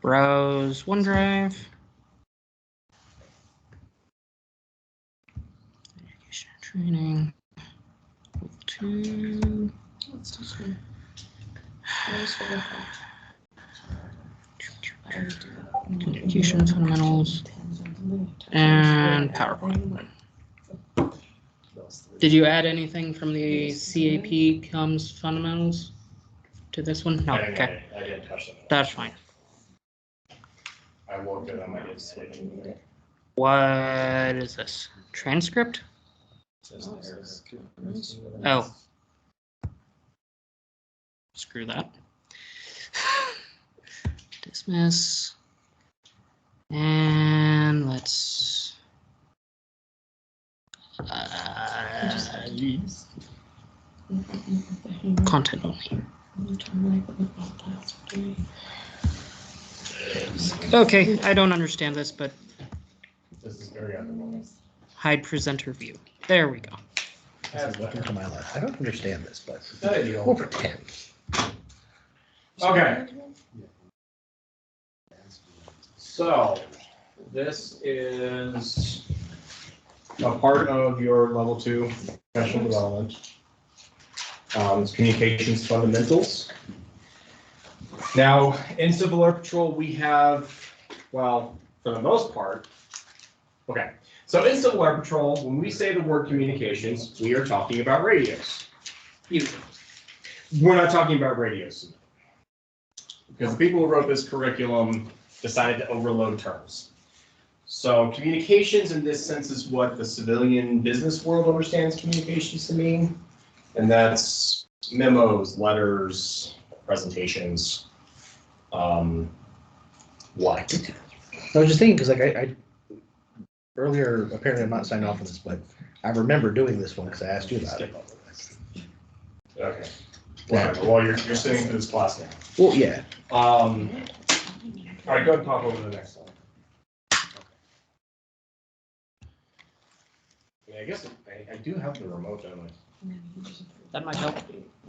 Browse OneDrive. Education and training. 2. Communication fundamentals and PowerPoint. Did you add anything from the CAP comms fundamentals to this one? No. Okay. I didn't touch them. That's fine. I worked it on my display. What is this? Transcript? Oh. Screw that. Dismiss. And let's content only. Okay, I don't understand this, but This is very underwhelming. hide presenter view. There we go. Looking to my left. I don't understand this, but There you we'll go. pretend. Okay. So this is a part of your level 2 professional development. It's communications fundamentals. Now, in Civil Air Patrol, we have, well, for the most part, okay. So in Civil Air Patrol, when we say the word communications, we are talking about radios. Usually. We're not talking about radios. Because the people who wrote this curriculum decided to overload terms. So communications in this sense is what the civilian business world understands communications to mean. And that's memos, letters, presentations, what? I was just thinking, because like I earlier, apparently I'm not signed off on this, but I remember doing this one because I asked you about it. Okay. Well, you're sitting through this class now. Well, yeah. All right, go ahead and pop over to the next one. Yeah, I guess I do have the remote, don't I? That might help.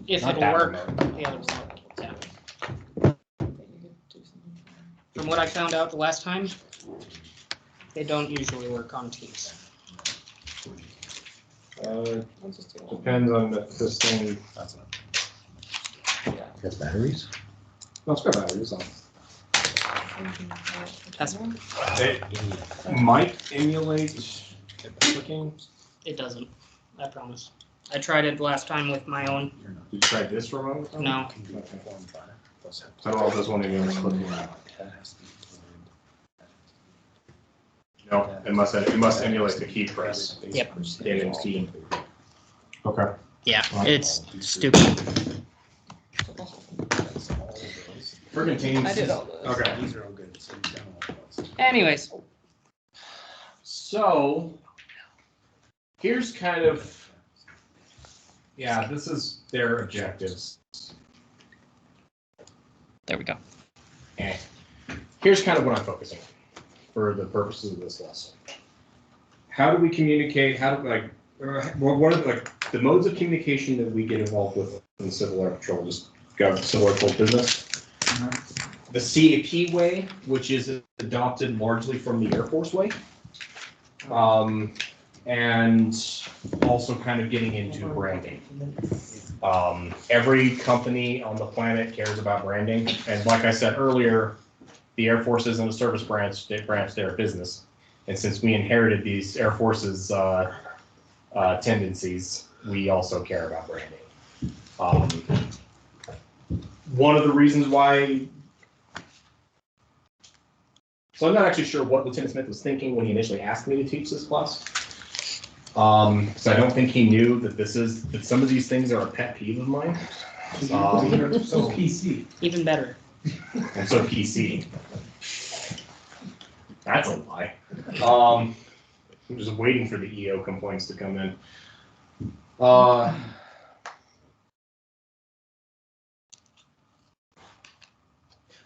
If Not it'll that work. remote. The others don't. Yeah. From what I found out the last time, they don't usually work on Teams. Depends on this thing. That's not. Has batteries? No, it's got batteries on. That's, It might emulate clicking. it doesn't. I promise. I tried it last time with my own. Did you try this remote? No. I don't know if this one emulates clicking or not. No, it must emulate the key press. Yep. In key. Okay. Yeah, it's stupid. Friggin' Teams. I did all those. Okay. These are all good. So you've done all of those. Anyways, So here's kind of, yeah, this is their objectives. there we go. And here's kind of what I'm focusing on for the purposes of this lesson. How do we communicate? How do what are the modes of communication that we get involved with in Civil Air Patrol? Just Civil Air Patrol business. The CAP way, which is adopted largely from the Air Force way. And also kind of getting into branding. Every company on the planet cares about branding. And like I said earlier, the Air Force isn't a service branch, they're a business. And since we inherited these Air Force's tendencies, we also care about branding. One of the reasons why, so I'm not actually sure what Lieutenant Smith was thinking when he initially asked me to teach this class. So I don't think he knew that some of these things are a pet peeve of mine. So PC. Even better. And so PC. That's a lie. I'm just waiting for the EO complaints to come in.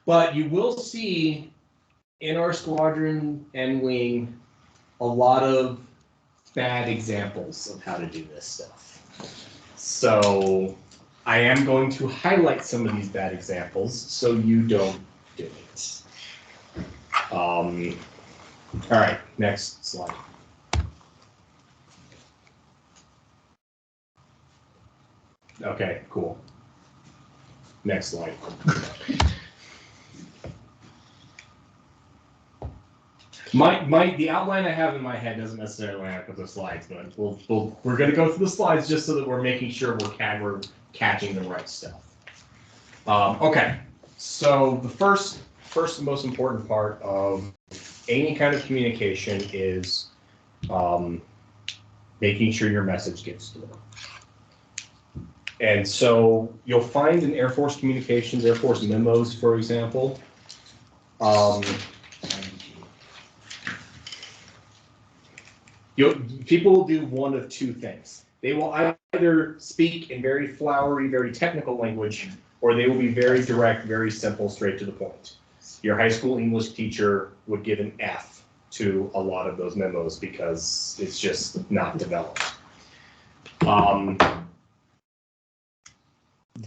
But you will see in our squadron and wing a lot of bad examples of how to do this stuff. So I am going to highlight some of these bad examples so you don't do it. All right, next slide. Okay, cool. Next slide. The outline I have in my head doesn't necessarily line up with the slides, but we're going to go through the slides just so that we're making sure we're catching the right stuff. Okay, so the first and most important part of any kind of communication is making sure your message gets through. And so you'll find in Air Force communications, Air Force memos, for example, people will do one of two things. They will either speak in very flowery, very technical language, or they will be very direct, very simple, straight to the point. Your high school English teacher would give an F to a lot of those memos because it's just not developed.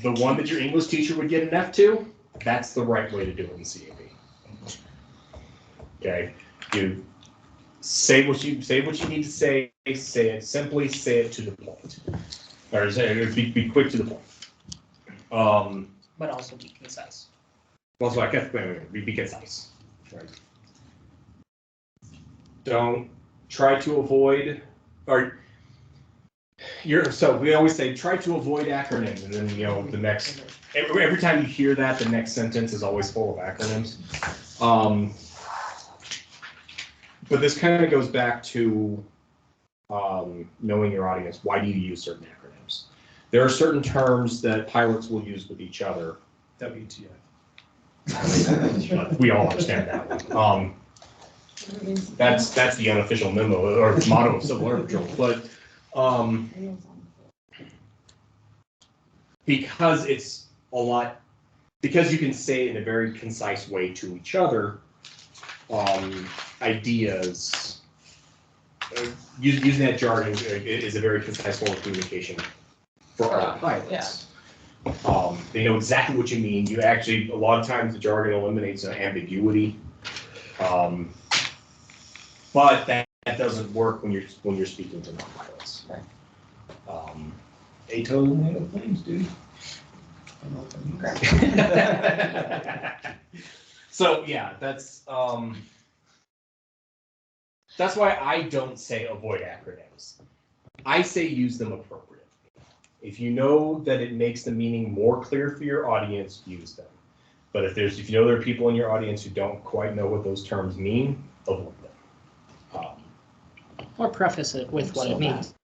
The one that your English teacher would get an F to, that's the right way to do it in CAP. Okay, you say what you need to say it simply, say it to the point, or be quick to the point. But also be concise. Also, I guess be concise. Right. Don't try to avoid, so we always say try to avoid acronyms, and then the next every time you hear that, the next sentence is always full of acronyms. But this kind of goes back to knowing your audience. Why do you use certain acronyms? There are certain terms that pilots will use with each other. WTF. We all understand that one. That's the unofficial memo or motto of Civil Air Patrol. But because it's because you can say it in a very concise way to each other, ideas, using that jargon is a very concise form of communication for all pilots. Yeah. They know exactly what you mean. You actually, a lot of times the jargon eliminates an ambiguity. But that doesn't work when you're speaking to non-pilots. ATO made of planes, dude. So yeah, that's why I don't say avoid acronyms. I say use them appropriately. If you know that it makes the meaning more clear for your audience, use them. But if you know there are people in your audience who don't quite know what those terms mean, avoid them. Or preface it with what it means.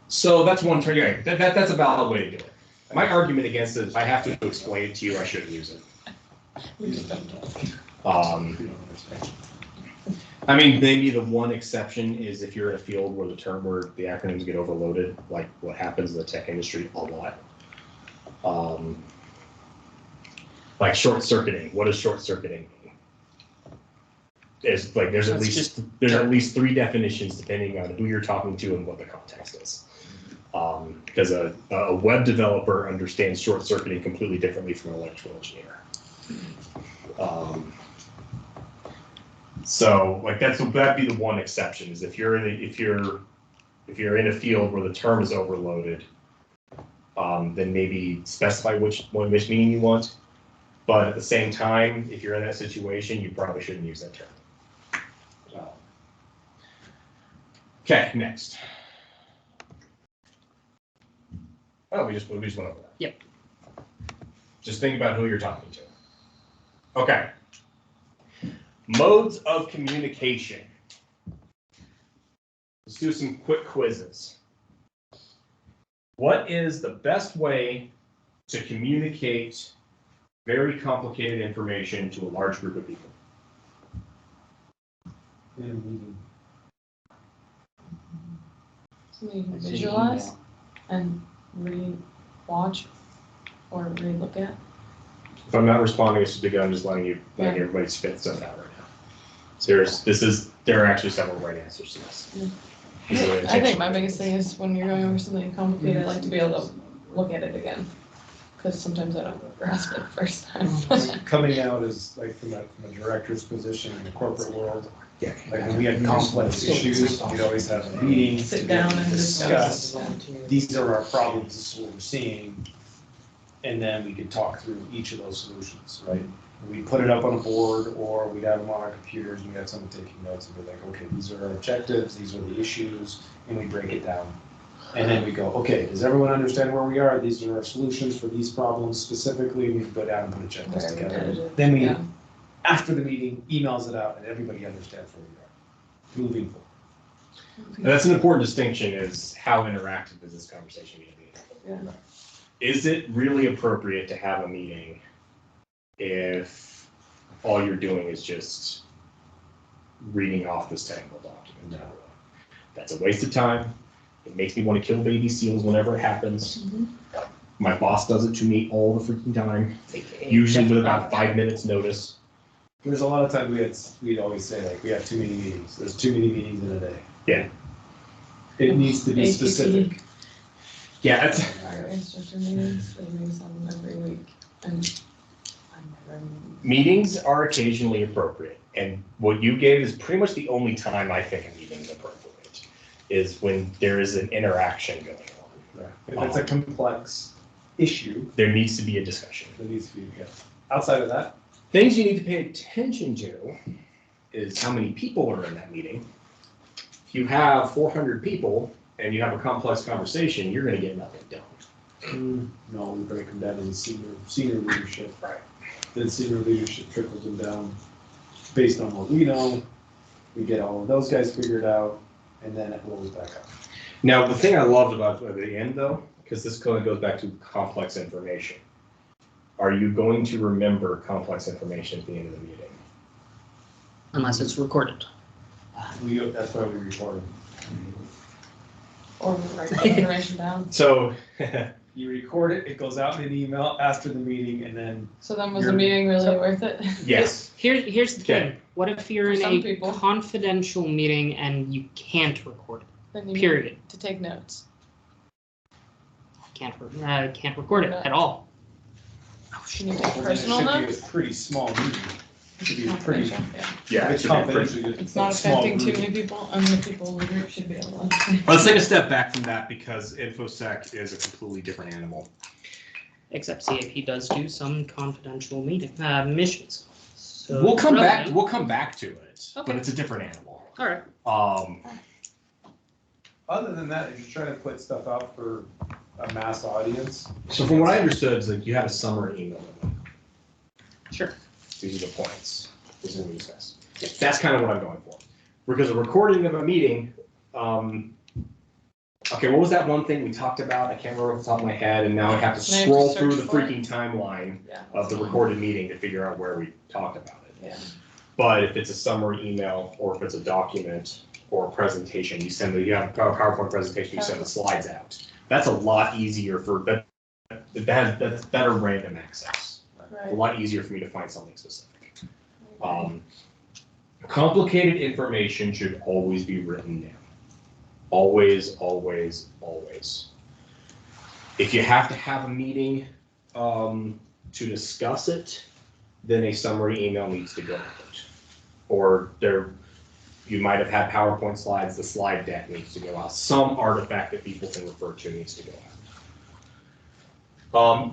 So that's one turn. Yeah, that's a valid way to do it. My argument against it is if I have to explain it to you, I shouldn't use it. I mean, maybe the one exception is if you're in a field where the acronyms get overloaded, like what happens in the tech industry a lot. Like short circuiting. What does short circuiting mean? There's at least 3 definitions depending on who you're talking to and what the context is. Because a web developer understands short circuiting completely differently from an electrical engineer. So like that'd be the one exception is if you're in a field where the term is overloaded, then maybe specify which meaning you want. But at the same time, if you're in that situation, you probably shouldn't use that term. Okay, next. Oh, we just went over that. Yep. Just think about who you're talking to. Okay. Modes of communication. Let's do some quick quizzes. What is the best way to communicate very complicated information to a large group of people? So you can visualize and re-watch or re-look at. If I'm not responding, it's because I'm just letting everybody spit stuff out right So there are actually several right answers to this. These are the I think intentions. my biggest thing is when you're going over something complicated, I like to be able to look at it again. Cause sometimes I don't grasp it the first time. Coming out as like from a director's position in the corporate world, like when we had complex issues, we'd always have a meeting. Sit down and discuss. These are our problems, this is what we're seeing. And then we could talk through each of those solutions, right? We put it up on a board, or we'd have them on our computers, and we had someone taking notes, and be like, okay, these are our objectives, these are the issues, and we break it down. And then we go, okay, does everyone understand where we are? These are our solutions for these problems specifically, we can go down and put a checklist together. Then we, Yeah. after the meeting, emails it out, and everybody understands where we are, moving forward. And that's an important distinction, is how interactive is this conversation going to be? Yeah. Is it really appropriate to have a meeting if all you're doing is just reading off this technical document? No. That's a waste of time. It makes me want to kill baby seals whenever it happens. My boss does it to me all the freaking time, usually with about 5 minutes notice. There's a lot of times we'd always say, like, we have too many meetings, there's too many meetings in a day. Yeah. It needs to be APP. specific. Yeah, that's, Our instructor meetings, they use them every week, and I'm never. meetings are occasionally appropriate, and what you gave is pretty much the only time I think a meeting is appropriate, is when there is an interaction going on. If it's a complex issue, There needs to be a discussion. there needs to be, yeah. Outside of that, Things you need to pay attention to is how many people are in that meeting. If you have 400 people and you have a complex conversation, you're gonna get nothing done. no, we break them down into senior leadership. Right. Then senior leadership trickles them down based on what we know. We get all of those guys figured out, and then it rolls back up. Now, the thing I loved about the end though, because this kind of goes back to complex information. Are you going to remember complex information at the end of the meeting? Unless it's recorded. That's why we record. Or write the information down. So, You record it, it goes out in an email after the meeting, and then So then was the meeting really worth it? yes. Here's the Okay. thing. What if you're For in some a people. confidential meeting and you can't record it? Then you need Period. to take notes. Can't record it at all. Can you take it personal should be notes? a pretty small meeting. It should be a pretty. Confidential, yeah. Yeah, It's confidential. It's not small affecting too group. many people, and the people in the group should be able to understand. Let's take a step back from that because InfoSec is a completely different animal. Except CAP does do some confidential missions. So We'll come back to it, Okay. but it's a different animal. All right. Other than that, if you're trying to put stuff out for a mass audience. So from what I understood, is like you have a summary email. Sure. These are the points. This is what we discussed. That's kind of what I'm going for. Because a recording of a meeting, okay, what was that one thing we talked about? I can't remember off the top of my head, and now I have to Now you have to scroll through the search for it. freaking timeline Yeah. of the recorded meeting to figure out where we talked about it. Yeah. But if it's a summary email, or if it's a document, or a presentation, you have a PowerPoint presentation, you send the slides out. That's a lot easier that's better random access. A Right. lot easier for me to find something specific. Complicated information should always be written down. Always, always, always. If you have to have a meeting to discuss it, then a summary email needs to go with it. Or you might have had PowerPoint slides, the slide deck needs to go out. Some artifact that people can refer to needs to go out.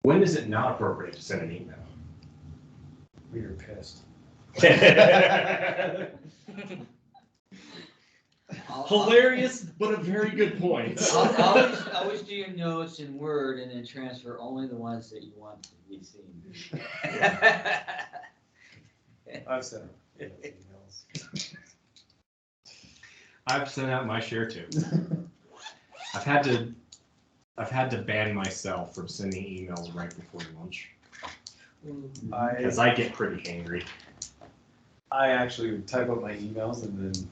When is it not appropriate to send an email? We are pissed. Hilarious, but a very good point. Always do your notes in Word and then transfer only the ones that you want to be seen. I've sent emails. I've sent out my share too. I've had to ban myself from sending emails right before lunch because I get pretty angry. I actually would type up my emails and then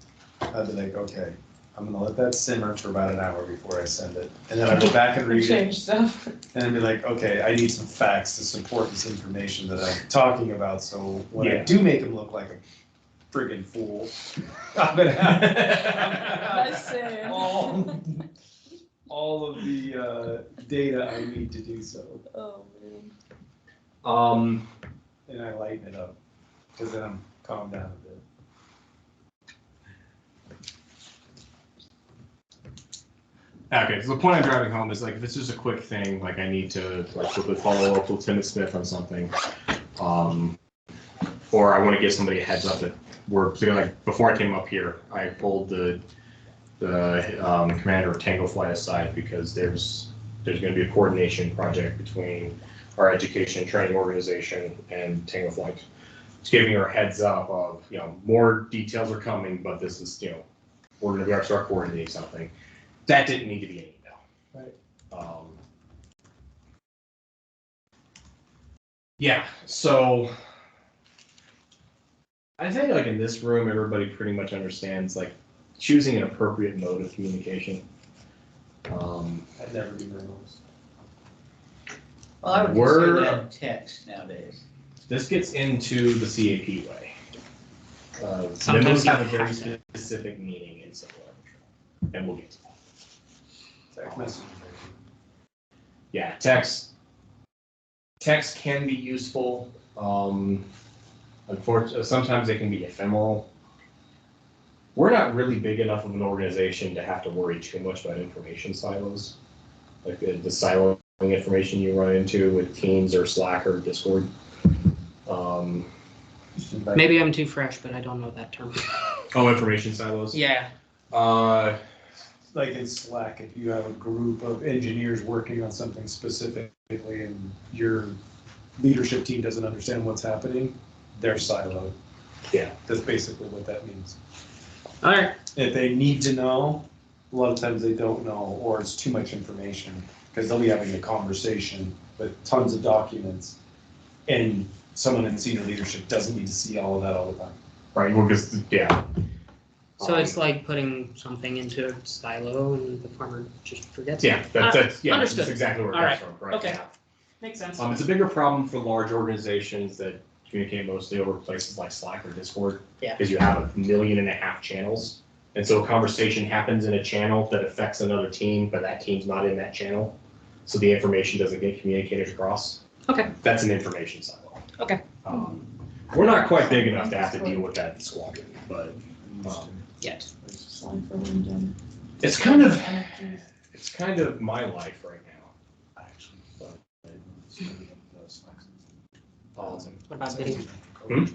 I'd be like, okay, I'm gonna let that simmer for about an hour before I send it. And then I go back and read it Change stuff. and then be like, okay, I need some facts to support this information that I'm talking about. So when I Yeah. do make him look like a friggin' fool, I'm gonna Nice have saying. all of the data I need to do so. Oh, man. And I lighten it up, because then I'm calmed down a bit. Okay, so the point I'm driving home is like, if it's just a quick thing, like I need to like quickly follow up with Lieutenant Smith on something. Or I want to give somebody a heads up that we're, so like, before I came up here, I pulled the commander of Tango Flight aside because there's going to be a coordination project between our education and training organization and Tango Flight. It's giving her a heads up of, more details are coming, but this is, we're going to start coordinating something. That didn't need to be an email. Right. Yeah, so I think like in this room, everybody pretty much understands like choosing an appropriate mode of communication. I'd never do those. Well, I would We're- consider that text nowadays. This gets into the CAP way. Sometimes Memos you have a very have to. specific meaning in Civil Air Patrol, and we'll get to that. Text messages. Yeah, text can be useful. Unfortunately, sometimes they can be ephemeral. We're not really big enough of an organization to have to worry too much about information silos, like the siloing information you run into with Teams or Slack or Discord. Maybe I'm too fresh, but I don't know that term. Oh, information silos? Yeah. Like in Slack, if you have a group of engineers working on something specifically and your leadership team doesn't understand what's happening, they're siloed. Yeah. That's basically what that means. All right. If they need to know, a lot of times they don't know, or it's too much information, because they'll be having a conversation with tons of documents, and someone in senior leadership doesn't need to see all of that all the time. Right, well, because, yeah. So it's like putting something into a silo and the farmer just forgets. Yeah, it. that's Understood. that's exactly where it All comes from, right? Okay. Yeah. Makes sense. It's a bigger problem for large organizations that communicate mostly over places like Slack or Discord. Yeah. Because you have 1.5 million channels. And so a conversation happens in a channel that affects another team, but that team's not in that channel. So the information doesn't get communicated across. Okay. That's an information silo. Okay. We're not quite big enough to have to deal with that in squadron, but Yet. Slide for LinkedIn. it's kind of my life right now. What about video? Hmm?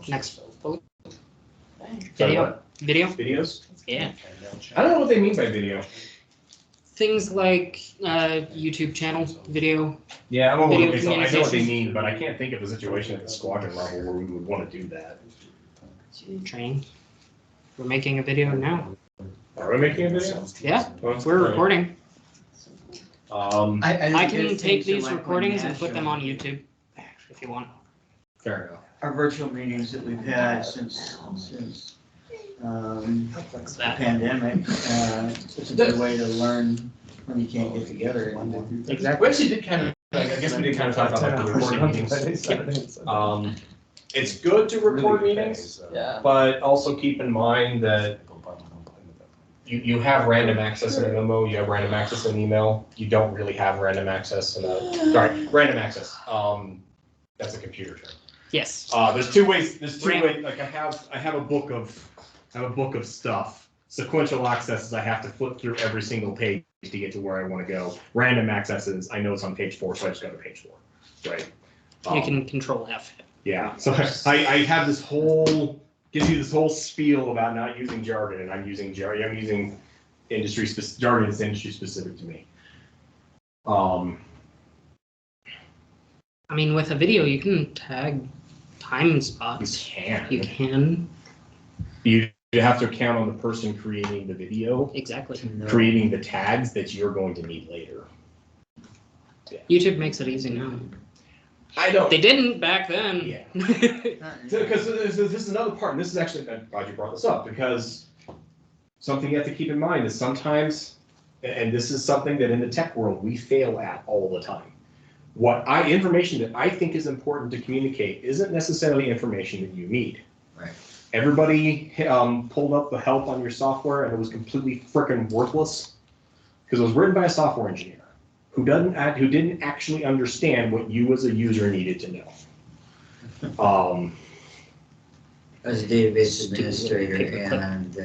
Next bullet. Dang. Video. Video. Videos? Yeah. I don't know what they mean by video. Things like YouTube channel video. Yeah, I'm a Video little bit, I know what they communication. mean, but I can't think of a situation at the squadron level where we would want to do that. Training. We're making a video now. Are we making a video? Yeah, Well, we're recording. I I can take these recordings and put them on YouTube if you want. Fair enough. Our virtual meetings that we've had since What's the that? pandemic, it's a good way to learn when you can't get together anymore. Exactly. We actually did kind of, I guess we did kind of talk about like the recording meetings. It's good to record meetings, Yeah. but also keep in mind that you have random access in a memo, you have random access in an email, you don't really have random access in random access. That's a computer term. Yes. There's two ways, like I have a book of stuff. Sequential access is I have to flip through every single page to get to where I want to go. Random access is I know it's on page 4, so I just go to page 4, right? You can control F. Yeah, so I have this whole, gives you this whole spiel about not using jargon, and I'm using jargon, I'm using jargon that's industry specific to me. I mean, with a video, you can tag time and You spots. can. You can. You have to count on the person creating the video, Exactly. creating the tags that you're going to need later. YouTube makes it easy now. I don't. They didn't back then. Yeah. Because this is another part, and this is actually, I'm glad you brought this up, because something you have to keep in mind is sometimes, and this is something that in the tech world we fail at all the time. Information that I think is important to communicate isn't necessarily information that you need. Right. Everybody pulled up the help on your software and it was completely freaking worthless because it was written by a software engineer who didn't actually understand what you as a user needed to know. As a database administrator and,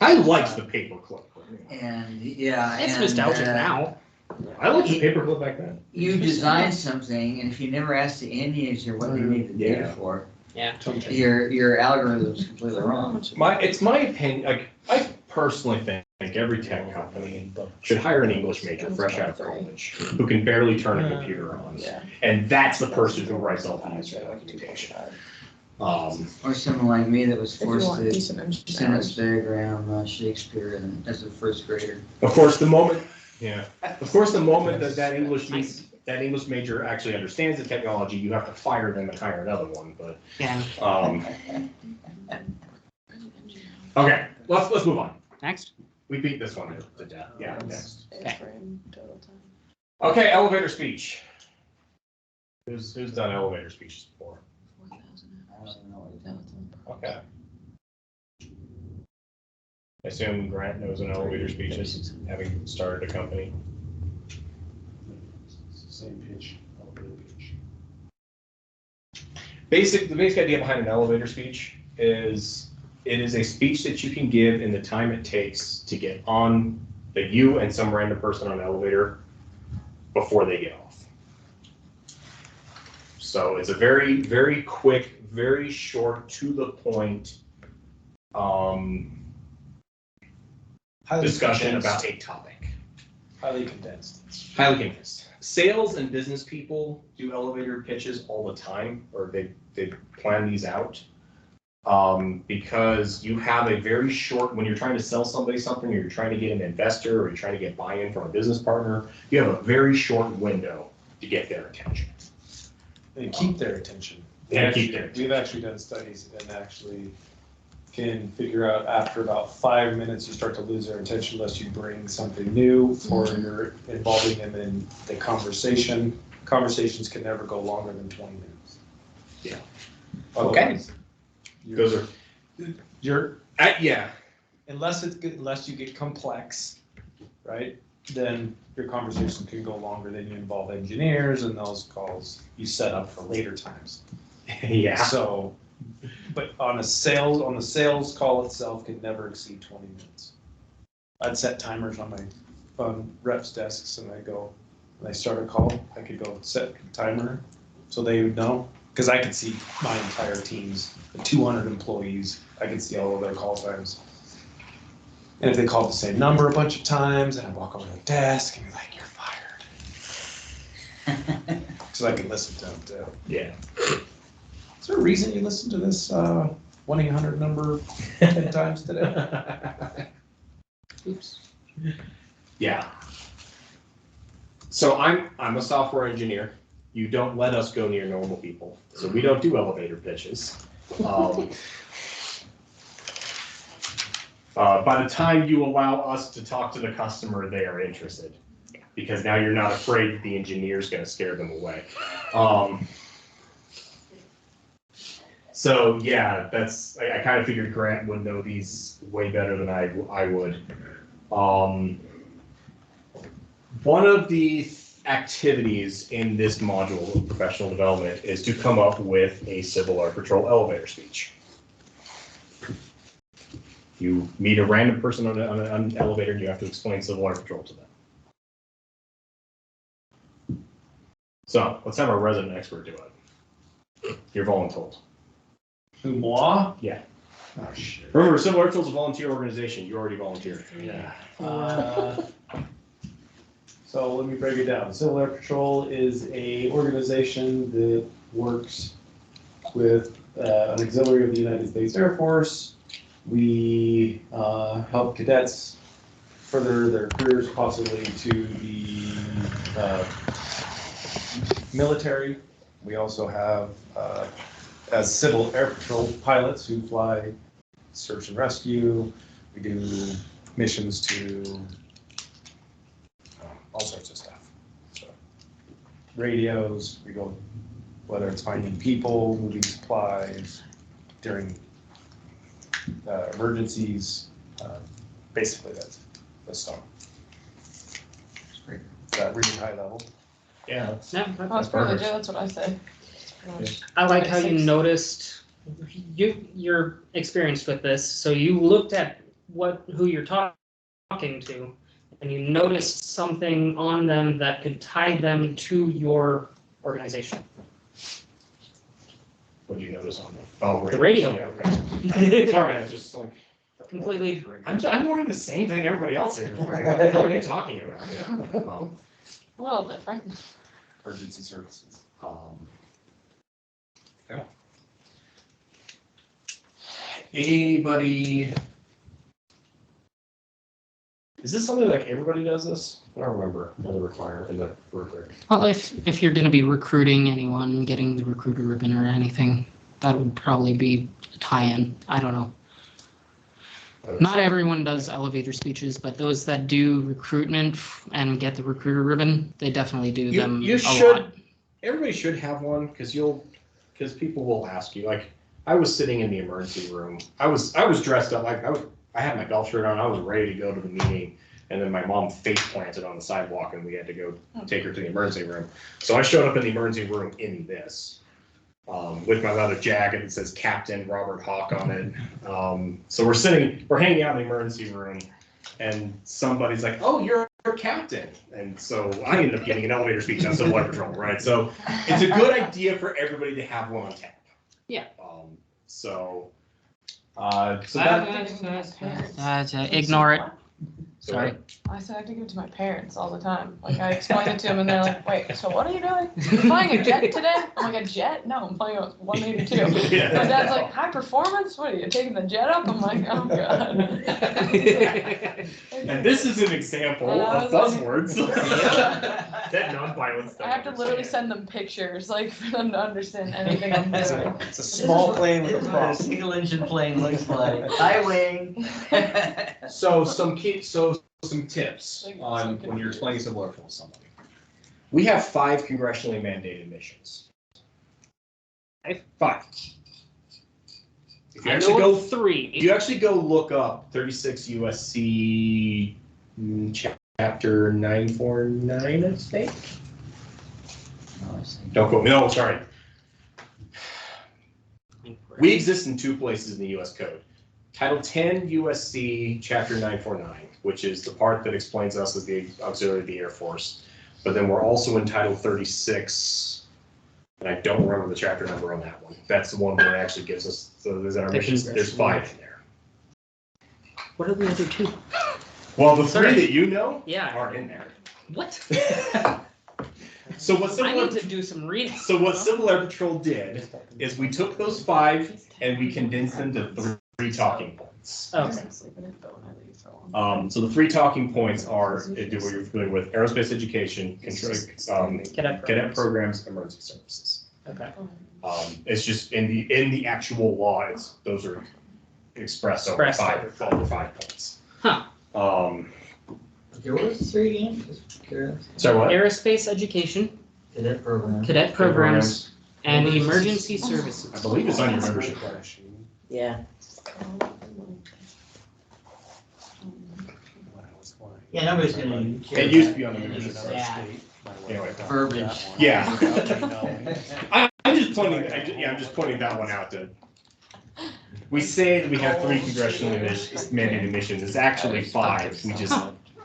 I liked the paperclip. and, yeah. It's and, nostalgic now. I liked the paperclip back then. You design something, and if you never ask the end user what they need the data Yeah. for, Yeah. your algorithm is completely wrong. It's my opinion. Like I personally think every tech company should hire an English major fresh out of college who can barely turn a computer on, Yeah. and that's the person who writes all the user documentation. Or someone like me that was If you forced want to decent send engineering. us diagram Shakespeare as a first grader. Of course, the moment that English major actually understands the technology, you have to fire them and hire another one. But Yeah. Okay, let's move on. Next. We beat this one to death. Yeah, next. A-frame, total time. Okay, elevator speech. Who's done elevator speeches before? 4,000 I don't know what hours. Okay. I assume Grant knows an elevator speech is having started a company. Same pitch, elevator pitch. The basic idea behind an elevator speech is it is a speech that you can give in the time it takes to get on you and some random person on an elevator before they get off. So it's a very, very quick, very short, to the point discussion condensed. about a topic. Highly condensed. Highly condensed. Sales and business people do elevator pitches all the time, or they plan these out. Because you have a very short, when you're trying to sell somebody something, or you're trying to get an investor, or you're trying to get buy-in from a business partner, you have a very short window to get their attention. They keep their attention. They keep their We've actually done studies and actually can figure out after about 5 minutes, you start to lose their attention unless you bring something new or you're involving them in the conversation. Conversations can never go longer than 20 minutes. Yeah. Otherwise, Those you're, are, yeah. unless you get complex, right? Then your conversation can go longer. Then you involve engineers and those calls you set up for later times. Yeah. So, but on the sales call itself can never exceed 20 minutes. I'd set timers on my reps' desks and I go, when I start a call, I could go set a timer so they would know. Because I could see my entire team's 200 employees. I could see all of their call times. And if they called the same number a bunch of times, then I'd walk over to the desk and be like, "You're fired." So I could listen to them too. Yeah. Is there a reason you listen to this 1-800 number 10 times today? Oops. Yeah. So I'm a software engineer. You don't let us go near normal people, so we don't do elevator pitches. By the time you allow us to talk to the customer, they are interested, because now you're not afraid that the engineer's going to scare them away. So yeah, I kind of figured Grant would know these way better than I would. One of the activities in this module of professional development is to come up with a Civil Air Patrol elevator speech. You meet a random person on an elevator and you have to explain Civil Air Patrol to them. So let's have our resident expert do it. You're voluntold. Who, moi? Yeah. Oh, shit. Remember, Civil Air Patrol is a volunteer organization. You already volunteered. Yeah. So let me break it down. Civil Air Patrol is a organization that works with an auxiliary of the United States Air Force. We help cadets further their careers, possibly to the military. We also have, as Civil Air Patrol pilots who fly search and rescue, We do missions to all sorts of stuff. So radios, we go, whether it's finding people, moving supplies, during emergencies, basically that's stuff. Great. Is that really high level? Yeah. Yeah, Oh, it's pretty legit, that's what I say. I like how you 26. noticed, you're experienced with this, so you looked at who you're talking to, and you noticed something on them that could tie them to your organization. What do you notice on the? Oh, The radio. Yeah, okay. Sorry, I just like. Completely. I'm wearing the same thing everybody else is. What are you talking about? A little different. Emergency services. Yeah. Anybody? Is this something like everybody does this? I don't remember the requirement in the rubric. Well, if you're gonna be recruiting anyone, getting the recruiter ribbon or anything, that would probably be a tie-in. I don't know. Not everyone does elevator speeches, but those that do recruitment and get the recruiter ribbon, they definitely do them You a should. lot. Everybody should have one because people will ask you. Like I was sitting in the emergency room. I was dressed up like I had my golf shirt on. I was ready to go to the meeting, and then my mom face planted on the sidewalk, and we had to go take her to the emergency room. So I showed up in the emergency room in this, with my leather jacket that says Captain Robert Hawk on it. So we're hanging out in the emergency room, and somebody's like, "Oh, you're a captain," and so I ended up getting an elevator speech on Civil Water Patrol, right? So it's a good idea for everybody to have one on tap. Yeah. So that. Ignore it. So Sorry. I said I have to give it to my parents all the time. Like I explain it to them and they're like, wait, so what are you doing? You flying a jet today? I'm like, a jet? No, I'm flying a 182. Yeah. My dad's like, high performance? What are you taking the jet up? I'm like, oh god. And this is an example of buzzwords. That nonviolent stuff. I have to literally send them pictures, like for them to understand anything I'm doing. It's a small plane with a This is what prop. a single engine plane looks like. High wing. So some tips on when you're explaining Civil War to somebody. We have 5 congressionally mandated missions. 5. If you I actually know go of 3. If you actually go look up 36 USC chapter 949, I think. Don't quote me. No, sorry. We exist in 2 places in the U.S. Code. Title 10 USC chapter 949, which is the part that explains us as the auxiliary of the Air Force. But then we're also in Title 36, and I don't remember the chapter number on that one. That's the one where it actually gives us, so there's our missions, there's 5 in there. What are the other 2? Well, the 3 Sorry. that you know Yeah. are in there. What? So what I Civil Air, need to do some reading. so what Civil Air Patrol did is we took those 5 and we condensed them to 3 talking points. Okay. So the 3 talking points are what you're familiar with: aerospace education, cadet programs, emergency services. Okay. It's just in the actual law, those are expressed over Expressed. 5 points. Huh. Okay, what was the 3 again? Just curious. So what? Aerospace education, Cadet program. cadet programs, and emergency services. I believe it's on your membership card. Yeah. Yeah, nobody's gonna. It used to be on the membership card. Yeah. Anyway. Verbiage. Yeah. I'm just pointing that one out. We say that we have 3 congressionally mandated missions. It's actually 5. We just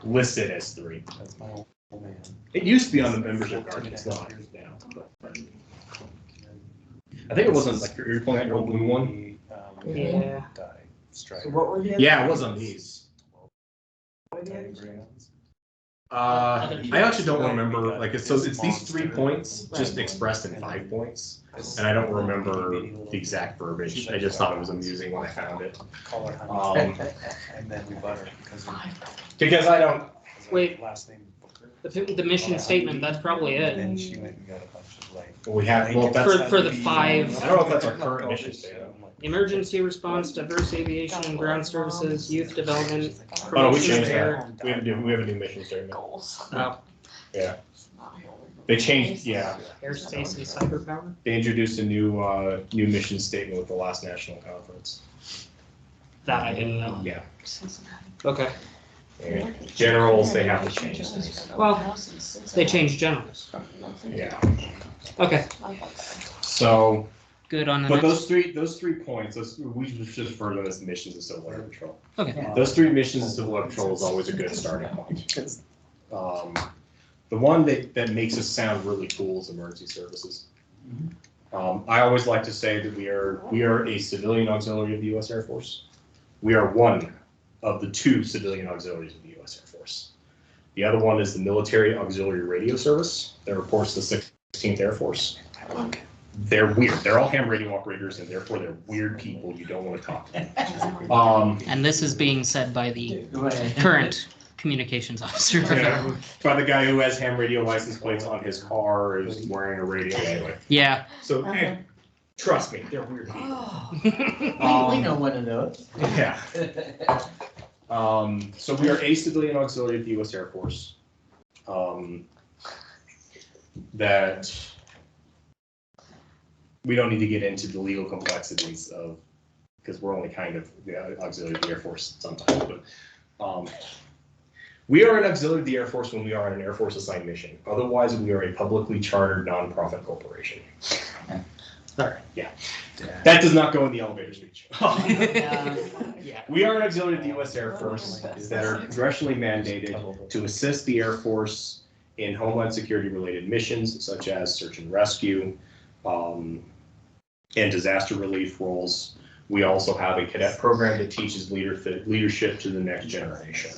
list it as 3. That's my old man. It used to be on the membership card. It's not now. I think it wasn't like you're pulling out your old blue one. Yeah. So what were the? Yeah, it was on these. I actually don't remember. Like, so it's these 3 points just expressed in 5 points, and I don't remember the exact verbiage. I just thought it was amusing when I found it. And then we butter Because I don't. Wait. Last name. The mission statement, that's probably And it. then she went and got a bunch of like. We have. Well, that's. For the 5. I don't know if that's our current mission statement. emergency response, diverse aviation and ground services, youth development. Oh, no, we promotion of changed air- that. We have a new mission statement. Goals. Oh, Yeah, they changed, yeah. airspace and cyber power. They introduced a new mission statement with the last national conference. That I didn't know. Yeah. Okay, And generals, they have to change things. Well, they changed generals. Yeah. Okay, So, good on the but next. those 3 points, we should refer to them as missions of Civil Air Patrol. Okay, Those 3 missions of Civil Air Patrol is always a good starting point. The one that makes us sound really cool is emergency services. I always like to say that we are a civilian auxiliary of the U.S. Air Force. We are one of the 2 civilian auxiliaries of the U.S. Air Force. The other one is the Military Auxiliary Radio Service that reports to the 16th Air Force. They're weird. They're all ham radio operators, and therefore they're weird people you don't want to talk to. and this is being said by the Go ahead. current communications officer. Yeah, by the guy who has ham radio license plates on his car is wearing a radio anyway. Yeah. So, hey, trust me, they're weird people. Oh, we know one of those. Yeah. So we are a civilian auxiliary of the U.S. Air Force. That we don't need to get into the legal complexities of, because we're only kind of the auxiliary of the Air Force sometimes, but we are an auxiliary of the Air Force when we are on an Air Force assigned mission. Otherwise, we are a publicly chartered nonprofit corporation. Sorry. Yeah. That does not go in the elevator speech. Yeah. We are an auxiliary of the U.S. Air Force that are congressionally mandated to assist the Air Force in homeland security related missions such as search and rescue and disaster relief roles. We also have a cadet program that teaches leadership to the next generation.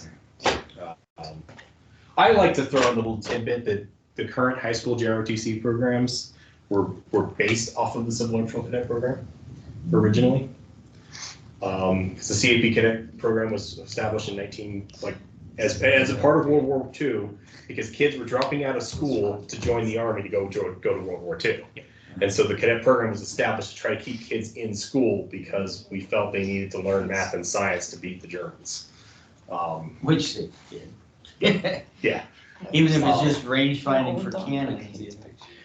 I like to throw a little tidbit that the current high school JROTC programs were based off of the Civil Air Patrol Cadet program originally. Because the CAP Cadet program was established in as a part of World War II, because kids were dropping out of school to join the Army to go to World War II. And so the cadet program was established to try to keep kids in school because we felt they needed to learn math and science to beat the Germans. Which they did. Yeah. Even if it's just range finding for cannons.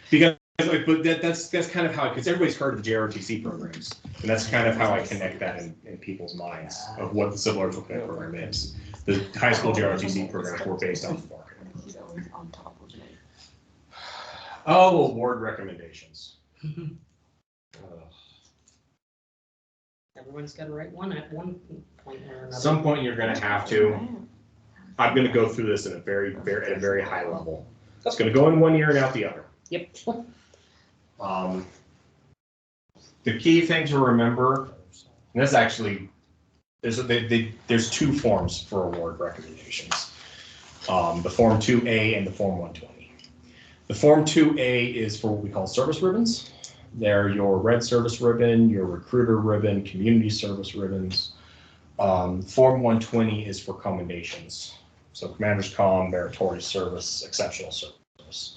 Because, but that's kind of how, because everybody's heard of the JROTC programs, and that's kind of how I connect that in people's minds of what the Civil Air Patrol Cadet program is. The high school JROTC programs were based off of our cadet. Oh, award recommendations. Everyone's got to write one at one point or another. Some point you're going to have to. I'm going to go through this at a very high level. It's going to go in one ear and out the other. Yep. The key thing to remember, and this actually, there's 2 forms for award recommendations. The Form 2A and the Form 120. The Form 2A is for what we call service ribbons. They're your red service ribbon, your recruiter ribbon, community service ribbons. Form 120 is for commendations. So commander's comm, meritorious service, exceptional service.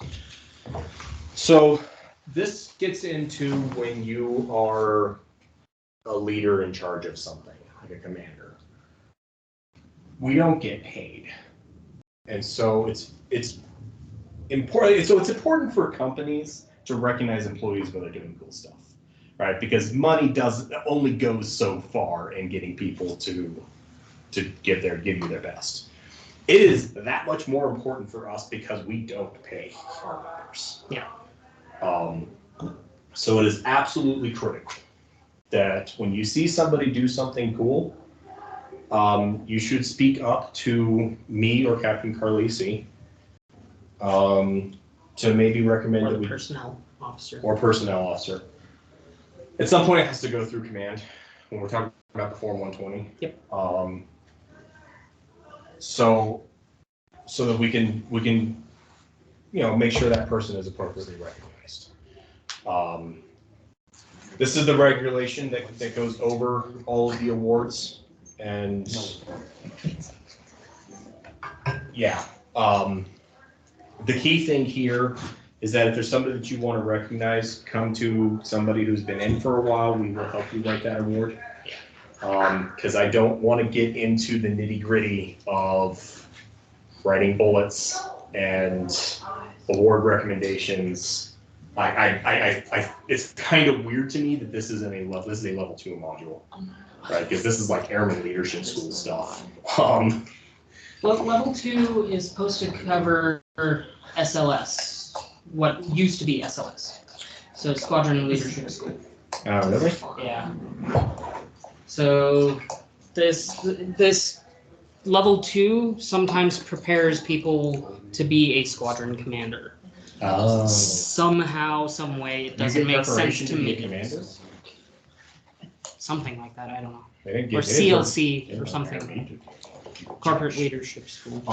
So this gets into when you are a leader in charge of something, like a commander. We don't get paid. And so it's important. So it's important for companies to recognize employees when they're doing cool stuff, right? Because money only goes so far in getting people to give you their best. It is that much more important for us because we don't pay our members. Yeah. So it is absolutely critical that when you see somebody do something cool, you should speak up to me or Captain Carlisi to maybe recommend Or that the we personnel officer. or personnel officer. At some point, it has to go through command when we're talking about the Form 120. Yep. So that we can make sure that person is appropriately recognized. This is the regulation that goes over all of the awards, and yeah. The key thing here is that if there's somebody that you want to recognize, come to somebody who's been in for a while. We will help you write that award. Because I don't want to get into the nitty gritty of writing bullets and award recommendations. It's kind of weird to me that this is a level 2 module, right? Because this is like airman leadership school stuff. Well, level 2 is supposed to cover SLS, what used to be SLS. So Squadron Leadership School. Oh, really? Yeah. So this level 2 sometimes prepares people to be a squadron commander. Oh. Somehow, some way, it doesn't make sense to me. Commander? Something like that, I don't know. They didn't Or get- they didn't CLC they or didn't something. Corporate Leadership School.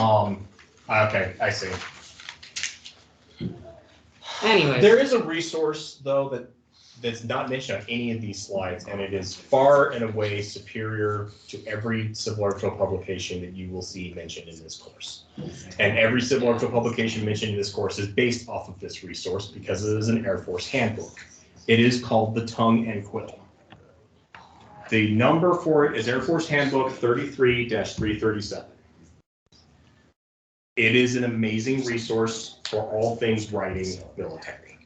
Okay, I see. Anyway. There is a resource though that's not mentioned on any of these slides, and it is far and away superior to every civil airfield publication that you will see mentioned in this course. And every civil airfield publication mentioned in this course is based off of this resource because it is an Air Force handbook. It is called the Tongue and Quill. The number for it is Air Force Handbook 33-337. It is an amazing resource for all things writing military.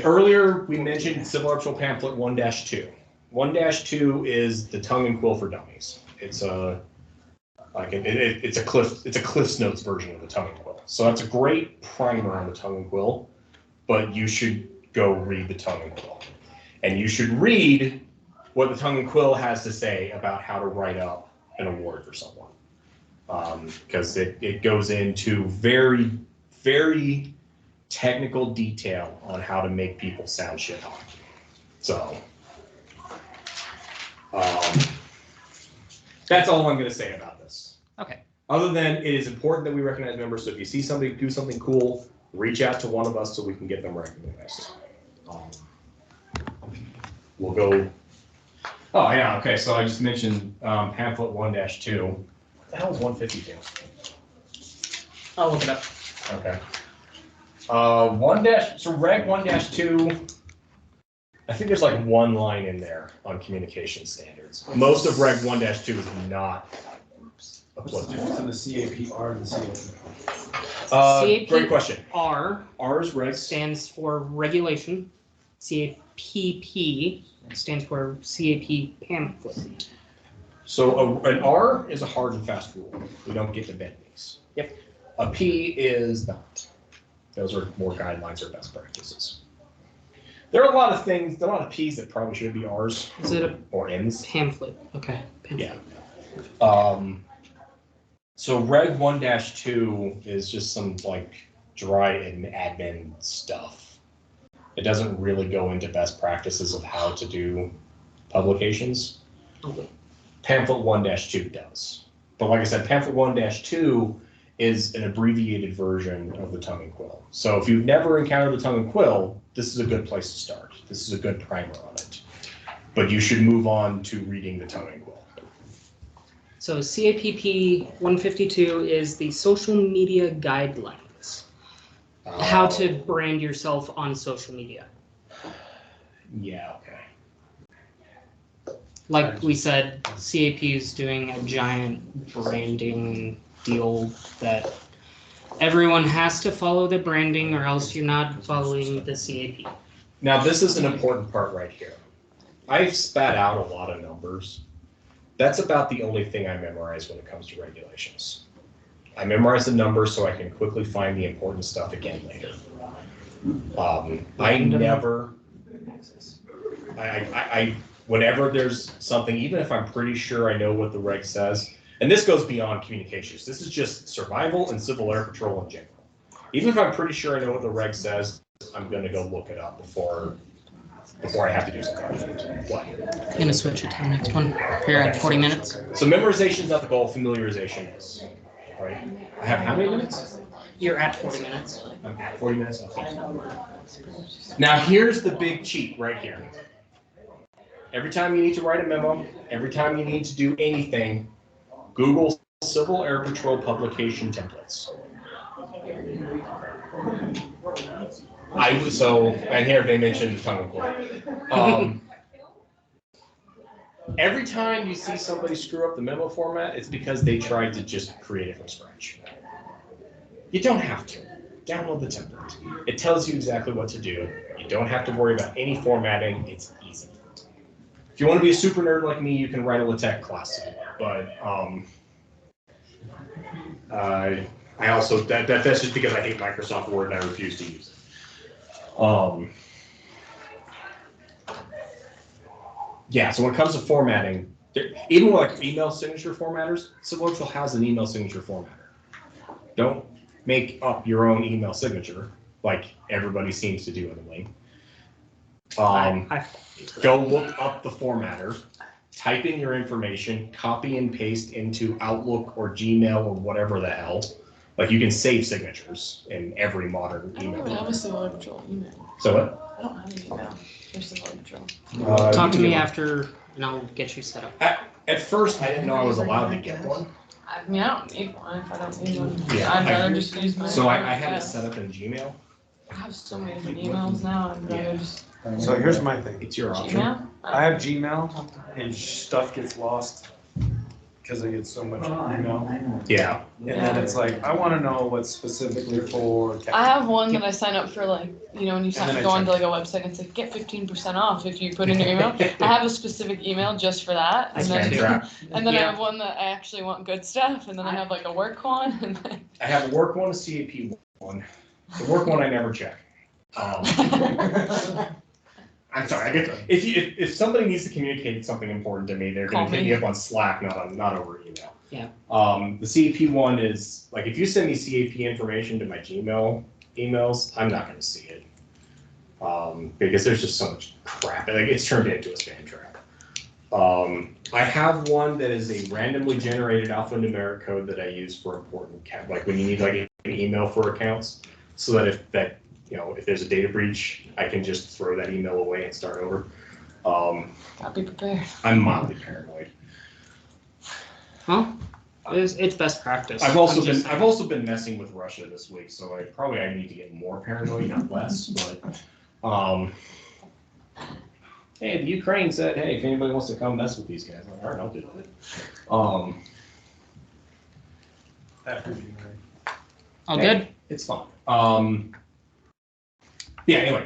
Earlier, we mentioned Civil Airfield Pamphlet 1-2. 1-2 is the Tongue and Quill for Dummies. It's a Cliff's Notes version of the Tongue and Quill. So that's a great primer on the Tongue and Quill, but you should go read the Tongue and Quill. And you should read what the Tongue and Quill has to say about how to write up an award for someone. Because it goes into very, very technical detail on how to make people sound shit on. So, that's all I'm going to say about this. Okay. Other than it is important that we recognize members, so if you see somebody do something cool, reach out to one of us so we can get them recognized. We'll go. Oh, yeah, okay, so I just mentioned pamphlet 1-2. What the hell is 152? I'll look it up. Okay. So Reg 1-2, I think there's like one line in there on communication standards. Most of Reg 1-2 is not applicable. So the CAPR and the CAP. Great question. R R is regs. stands for regulation. CAPP stands for CAP pamphlet. So an R is a hard and fast rule. We don't get to bend these. Yep. A P is not. Those are more guidelines or best practices. There are a lot of things, a lot of P's that probably should be R's Is it a or N's. pamphlet? Okay. Pamphlet. Yeah. So Reg 1-2 is just some like dry admin stuff. It doesn't really go into best practices of how to do publications. Okay. Pamphlet 1-2 does. But like I said, Pamphlet 1-2 is an abbreviated version of the Tongue and Quill. So if you've never encountered the Tongue and Quill, this is a good place to start. This is a good primer on it. But you should move on to reading the Tongue and Quill. So CAPP 152 is the social media guidelines. How to brand yourself on social media. Yeah, okay. Like we said, CAP is doing a giant branding deal that everyone has to follow the branding or else you're not following the CAP. Now this is an important part right here. I've spat out a lot of numbers. That's about the only thing I memorize when it comes to regulations. I memorize the numbers so I can quickly find the important stuff again later. Whenever there's something, even if I'm pretty sure I know what the reg says, and this goes beyond communications, this is just survival and civil air patrol in general. Even if I'm pretty sure I know what the reg says, I'm gonna go look it up before I have to do something. What? I'm gonna switch it to the next one. Here at 40 minutes. So memorization is not the goal, familiarization is, right? I have how many minutes? You're at 40 minutes. I'm at 40 minutes. Okay. Now here's the big cheat right here. Every time you need to write a memo, every time you need to do anything, Google Civil Air Patrol publication templates. And here they mentioned tongue and core. Every time you see somebody screw up the memo format, it's because they tried to just create it from scratch. You don't have to. Download the template. It tells you exactly what to do. You don't have to worry about any formatting. It's easy. If you want to be a super nerd like me, you can write a LaTeX class. But I also that's just because I hate Microsoft Word and I refuse to use it. Yeah, so when it comes to formatting, even with like email signature formatters, Solotril has an email signature formatter. Don't make up your own email signature like everybody seems to do anyway. Go look up the formatter, type in your information, copy and paste into Outlook or Gmail or whatever the hell. Like you can save signatures in every modern I don't email. even have a Solotril email. So what? I don't have an email. There's Solotril. Talk to me after, and I'll get you set up. At first, I didn't know I was allowed to get one. I mean, I don't need one if I don't need one. Yeah, I'd rather just use my. So I had it set up in Gmail. I have so many different emails now. I'd rather just So here's my thing. It's your option. Gmail. I have Gmail and stuff gets lost because I get so much email. Yeah. And then it's like, I want to know what's specifically for. I have one that I sign up for, like, you know, when you And then I go onto check. like a website and it's like, get 15% off if you put in your email. I have a specific email just for that. And Spam then, trap. and then I Yeah. have one that I actually want good stuff. And then I have like a work one. And then I have a work one, a CAP one. The work one I never check. I'm sorry. I get if somebody needs to communicate something important to me, they're going Call to hit me. me up on Slack, not over email. Yeah. The CAP one is like if you send me CAP information to my Gmail emails, I'm not going to see it because there's just so much crap. Like it's turned into a spam trap. I have one that is a randomly generated alphanumeric code that I use for important like when you need like an email for accounts, so that if there's a data breach, I can just throw that email away and start over. I'll be prepared. I'm mildly paranoid. Huh? It's best practice. I've I'm just- also been messing with Russia this week, so I need to get more paranoid, not less. But hey, the Ukraine said, hey, if anybody wants to come mess with these guys, I'm like, all right, I'll do it. After Gmail. All Hey, good? It's fine. Yeah. Anyway,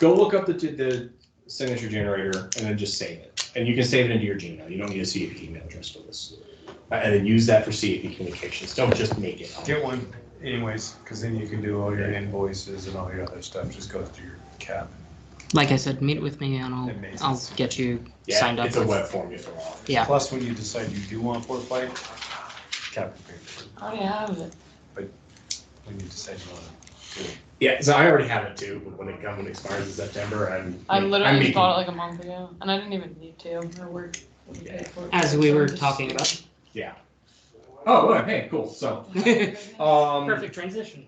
go look up the signature generator and then just save it. And you can save it into your Gmail. You don't need a CAP email address for this. And then use that for CAP communications. Don't just make it. Get one anyways, because then you can do all your invoices and all your other stuff. Just goes through your cap. Like I said, meet with me and It makes I'll sense. get you Yeah, signed up. it's a with- web form you fill out. Yeah. Plus, when you decide you do want port fight, cap will pay for it. I already have it. When you decide you want to do it. Yeah, so I already have it too, but when it expires in September, I literally making- bought it like a month ago, and I didn't even need to. I work. As we were talking about. Yeah. Oh, well, hey, cool. So, Perfect transition.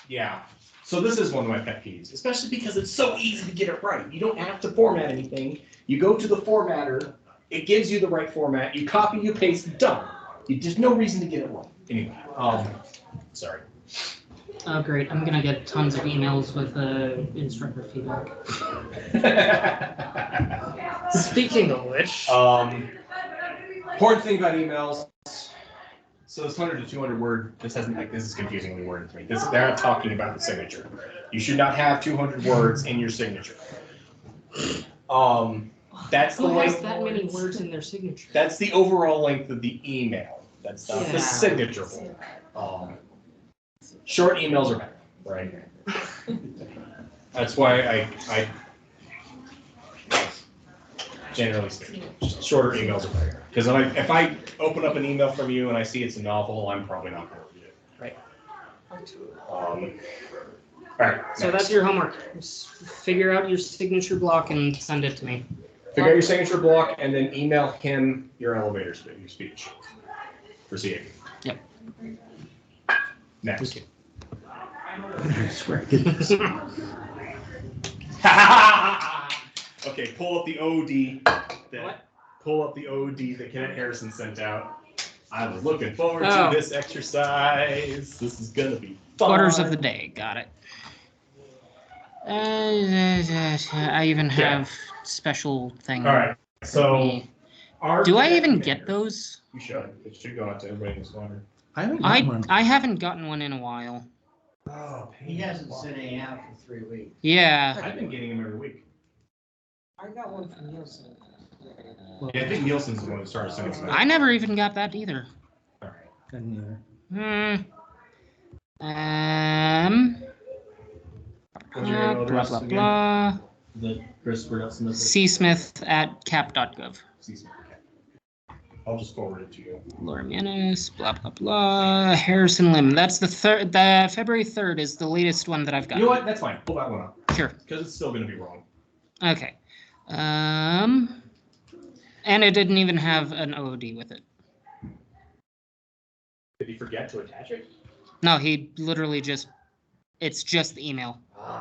yeah. So this is one of my pet peeves, especially because it's so easy to get it right. You don't have to format anything. You go to the formatter, it gives you the right format. You copy, you paste, done. There's no reason to get it wrong. Anyway, sorry. Oh, great. I'm gonna get tons of emails with instructor feedback. Speaking of which. Important thing about emails. So this 100 to 200 word, this is confusingly worded to me. They're not talking about the signature. You should not have 200 words in your signature. That's the Who has length. that many words in their signature? That's the overall length of the email. That's not Yeah. the signature one. Short emails are better, right? That's why I generally speaking, shorter emails are better. Because if I open up an email from you and I see it's a novel, I'm probably not going to read it. Right. All right. So next. that's your homework. Just figure out your signature block and send it to me. Figure out your signature block and then email him your elevator speech for CAP. Yep. Next. Okay. Okay, pull up the OD What? pull up the OD that Kenneth Harrison sent out. I was looking forward Oh. to this exercise. This is gonna be fun. Orders of the day. Got it. I even have special thing. All right, so Me. our Do I cadet even get commander- those? You should. It should go out to everybody in the squadron. I haven't gotten one. I haven't gotten one in a while. Oh, He hasn't sent any out for 3 weeks. Yeah. I've been getting them every week. I got one from Nielsen. Yeah, I think Nielsen's the one that started sending them. I never even got that either. All right. Didn't either. What's your email blah, address blah, again? blah. The Christopher Nelson. csmith@cap.gov. I'll just forward it to you. Laura Manis, blah, blah, blah. Harrison Lim. That's the third. The February 3rd is the latest one that I've got. You know what? That's fine. Pull that one up Sure. because it's still going to be wrong. Okay. And it didn't even have an OOD with it. Did he forget to attach it? No, he literally just, it's just the email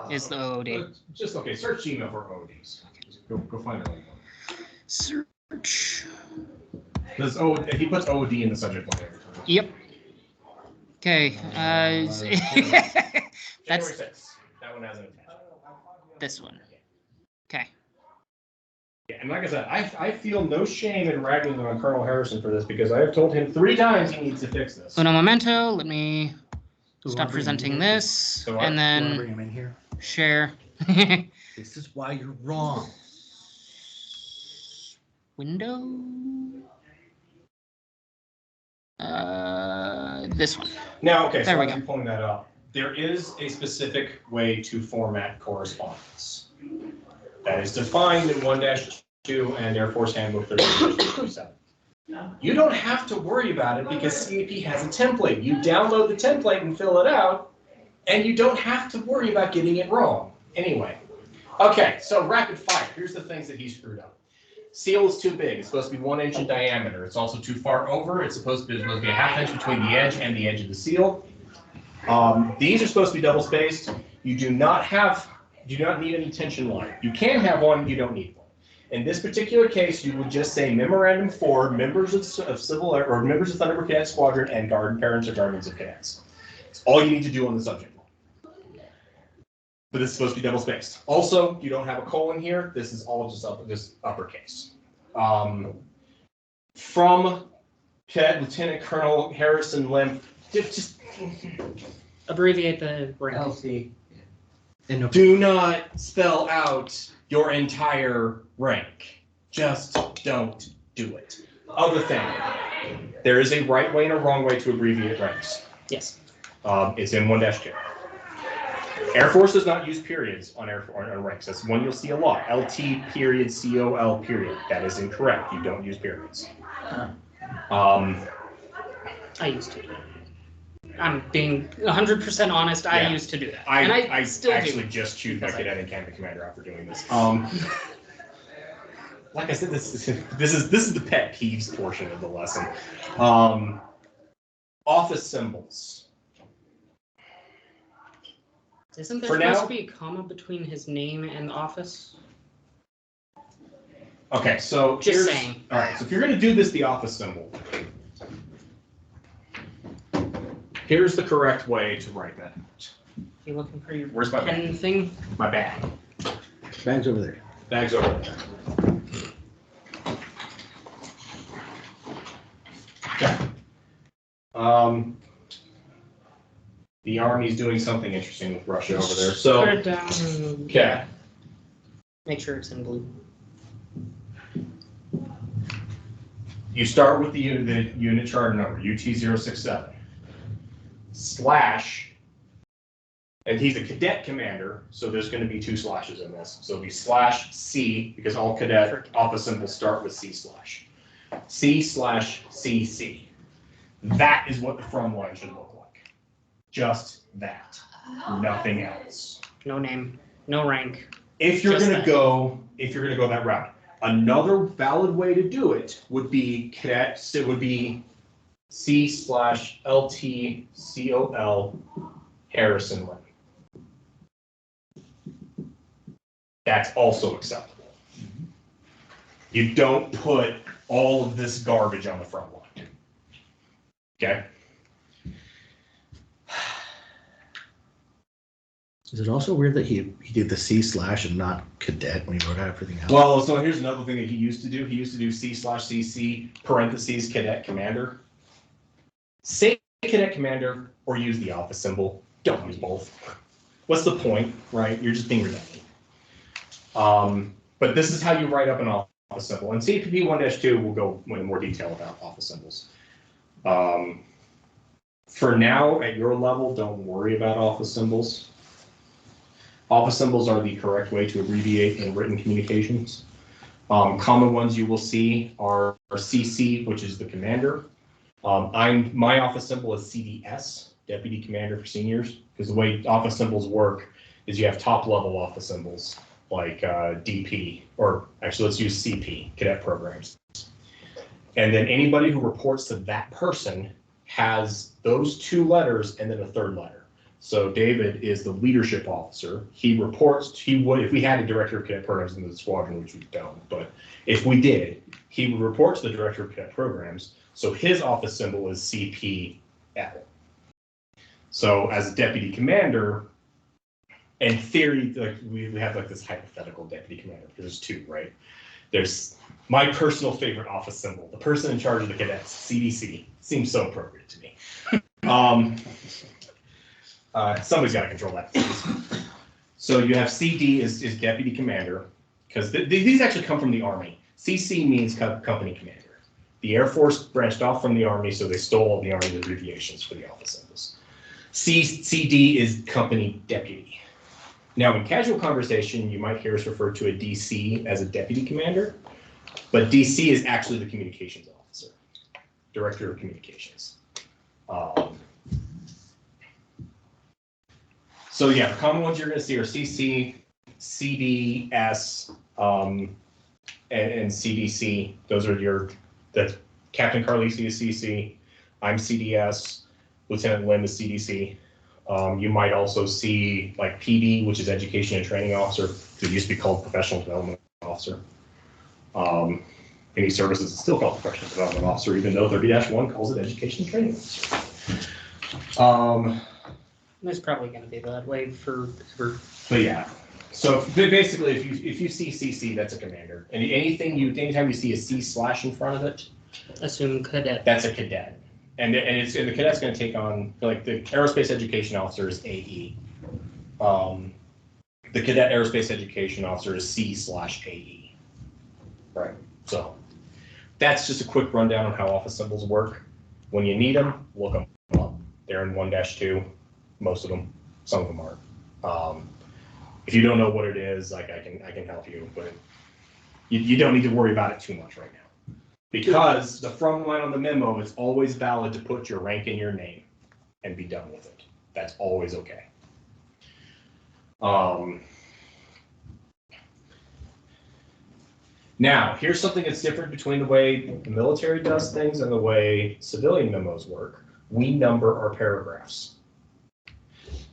is the OOD. Just okay. Search Gmail for OODs. Just go find it. Search. He puts OOD in the subject line every time. Yep. Okay. That's January 6th. That one hasn't attached. this one. Okay. Yeah, and like I said, I feel no shame in ragging on Colonel Harrison for this because I have told him 3 times he needs to fix this. Uno momento. Let me Do we stop wanna bring him presenting in? this So what? and Do you wanna then bring him in here? share. This is why you're wrong. Window. This one. Now, okay, so There we as go. you're pulling that up, there is a specific way to format correspondence. That is defined in 1-2 and Air Force Handbook 30-37. You don't have to worry about it because CAP has a template. You download the template and fill it out, and you don't have to worry about getting it wrong. Anyway, okay, so rapid fire. Here's the things that he screwed up. Seal is too big. It's supposed to be 1 inch in diameter. It's also too far over. It's supposed to be a half inch between the edge and the edge of the seal. These are supposed to be double spaced. You do not need any tension line. You can have one. You don't need one. In this particular case, you would just say memorandum for members of Civil Air or members of Thunderbird Cadet Squadron and parents or guardians of cadets. It's all you need to do on the subject line. But this is supposed to be double spaced. Also, you don't have a colon here. This is all just uppercase. From Cadet Lieutenant Colonel Harrison Lim, just Abbreviate the rank. LC. do not spell out your entire rank. Just don't do it. Other thing, there is a right way and a wrong way to abbreviate ranks. Yes. It's in 1-2. Air Force does not use periods on ranks. That's one you'll see a lot. LT period, COL period. That is incorrect. You don't use periods. I used to. I'm being 100% honest. I Yeah. used to do that, and I still actually do. just chewed my Because I- cadet and cannon commander after doing this. Like I said, this is the pet peeves portion of the lesson. Office symbols. Isn't there For supposed now- to be a comma between his name and office? Okay, so Just here's- saying. All right, so if you're going to do this, the office symbol. Here's the correct way to write that. You looking for your Where's my pen thing? My bag. Bag's over there. Bag's over there. Okay. The Army's doing something interesting with Russia over there. Put So, it down. okay. Make sure it's in blue. You start with the unit charter number, UT-067, slash, and he's a cadet commander, so there's going to be 2 slashes in this. So it'll be slash C, because all cadet office symbols start with C slash. C/CC. That is what the from line should look like. Just that. Nothing else. No name, no rank. If you're Just gonna that. go that route, another valid way to do it would be cadet. It would be C/LTCOL Harrison Lim. That's also acceptable. You don't put all of this garbage on the front line. Okay. Is it also weird that he did the C/ and not cadet when he wrote out everything else? Well, so here's another thing that he used to do. He used to do C/CC parentheses cadet commander. Say cadet commander or use the alpha symbol. Don't use both. What's the point, right? You're just being redundant. But this is how you write up an alpha symbol. And CPP 1-2 will go into more detail about alpha symbols. For now, at your level, don't worry about alpha symbols. Alpha symbols are the correct way to abbreviate in written communications. Common ones you will see are CC, which is the commander. My office symbol is CDS, Deputy Commander for Seniors, because the way office symbols work is you have top level office symbols like DP, or actually let's use CP, Cadet Programs. And then anybody who reports to that person has those 2 letters and then a 3rd letter. So David is the leadership officer. He reports, he would, if we had a director of cadet programs in the squadron, which we don't, but if we did, he would report to the director of cadet programs. So his office symbol is CPL. So as a deputy commander, in theory, like we have like this hypothetical deputy commander, because there's 2, right? There's my personal favorite office symbol, the person in charge of the cadets, CDC. Seems so appropriate to me. Somebody's got to control that. So you have CD is deputy commander, because these actually come from the Army. CC means company commander. The Air Force branched off from the Army, so they stole all the Army abbreviations for the office symbols. CD is company deputy. Now, in casual conversation, you might hear us refer to a DC as a deputy commander, but DC is actually the communications officer, director of communications. So yeah, the common ones you're going to see are CC, CDS, and CDC. Those are that's Captain Carlisi is CC, I'm CDS, Lieutenant Lim is CDC. You might also see like PD, which is Education and Training Officer. It used to be called Professional Development Officer. Any services is still called Professional Development Officer, even though 30-1 calls it Education and Training Officer. It's probably going to be that way for. But yeah, so basically, if you see CC, that's a commander, and anytime you see a C/ in front of it, Assume cadet. that's a cadet, and the cadet's going to take on, like, the Aerospace Education Officer is AE. The Cadet Aerospace Education Officer is C/AE. Right. So that's just a quick rundown on how office symbols work. When you need them, look them up. They're in 1-2. Most of them, some of them aren't. If you don't know what it is, like I can help you, but you don't need to worry about it too much right now, because the from line on the memo is always valid to put your rank in your name and be done with it. That's always okay. Now, here's something that's different between the way the military does things and the way civilian memos work. We number our paragraphs.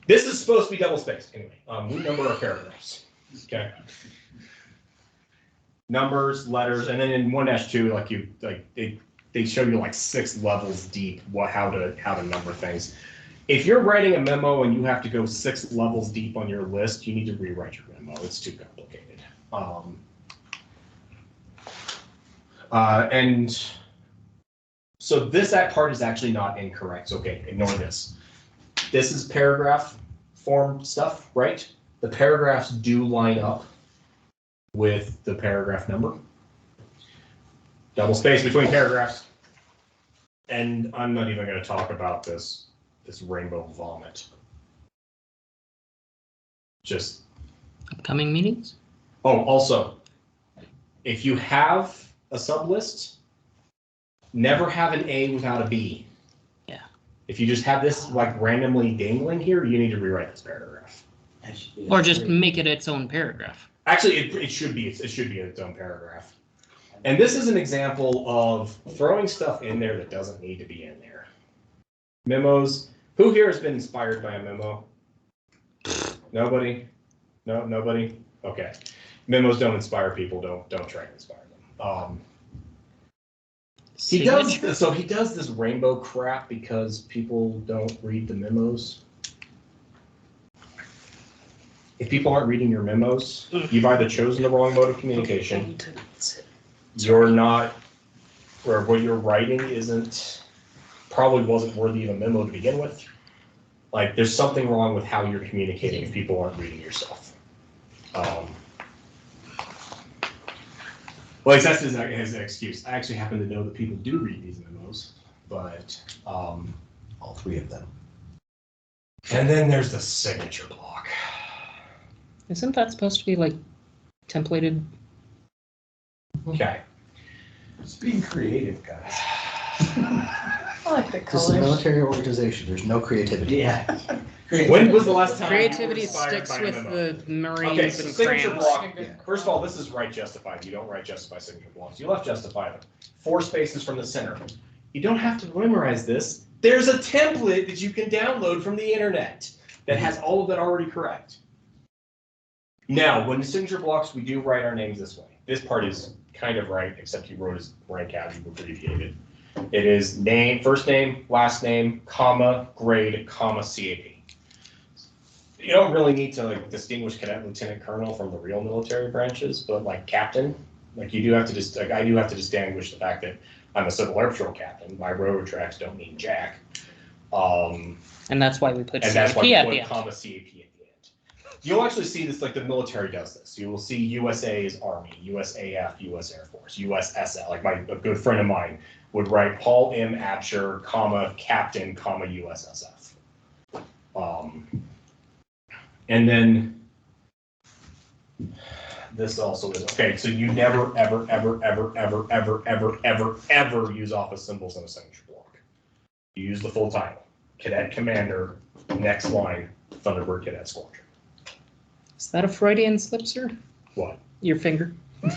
This is supposed to be double spaced anyway. We number our paragraphs. Okay. Numbers, letters, and then in 1-2, they show you like 6 levels deep how to number things. If you're writing a memo and you have to go 6 levels deep on your list, you need to rewrite your memo. It's too complicated. And so that part is actually not incorrect. So, okay, ignore this. This is paragraph form stuff, right? The paragraphs do line up with the paragraph number. Double space between paragraphs. And I'm not even going to talk about this rainbow vomit. Just Upcoming meetings? Oh, also, if you have a sub list, never have an A without a B. Yeah. If you just have this like randomly dangling here, you need to rewrite this paragraph. Or just make it its own paragraph. Actually, it should be its own paragraph. And this is an example of throwing stuff in there that doesn't need to be in there. Memos. Who here has been inspired by a memo? Nobody? No, nobody? Okay. Memos don't inspire people. Don't try to inspire them. He does this rainbow crap because people don't read the memos. if people aren't reading your memos, you've either chosen the wrong mode of communication, you're not, or what you're writing probably wasn't worthy of a memo to begin with. Like, there's something wrong with how you're communicating if people aren't reading your stuff. Well, that's his excuse. I actually happen to know that people do read these memos, but All three of them. and then there's the signature block. Isn't that supposed to be like templated? Okay. Just being creative, guys. I like the This is a colors. military organization. There's no creativity. Yeah. When was the last time? Creativity you were inspired sticks by a with memo? the Marines Okay, so and signature crayons. block. Yeah. First of all, this is write justified. You don't write justify signature blocks. You left justify them. 4 spaces from the center. You don't have to memorize this. There's a template that you can download from the internet that has all of that already correct. Now, when the signature blocks, we do write our names this way. This part is kind of right, except you wrote his rank out, you abbreviated. It is name, first name, last name, comma, grade, comma, CAP. You don't really need to like distinguish cadet, lieutenant colonel from the real military branches, but like captain, like you do have to just, like I do have to distinguish the fact that I'm a Civil Air Patrol captain. My railroad tracks don't mean jack. And that's why we put And that's why CAP we at put the end. comma CAP at the end. You'll actually see this, like the military does this. You will see USA is Army, USAF, US Air Force, USSL. Like a good friend of mine would write Paul M. Absher, comma, captain, comma, USSF. And then this also is, okay, so you never, ever, ever, ever, ever, ever, ever, ever, ever use office symbols in a signature block. You use the full title, Cadet Commander, next line, Thunderbird Cadet Squadron. Is that a Freudian slip, sir? What? Your finger?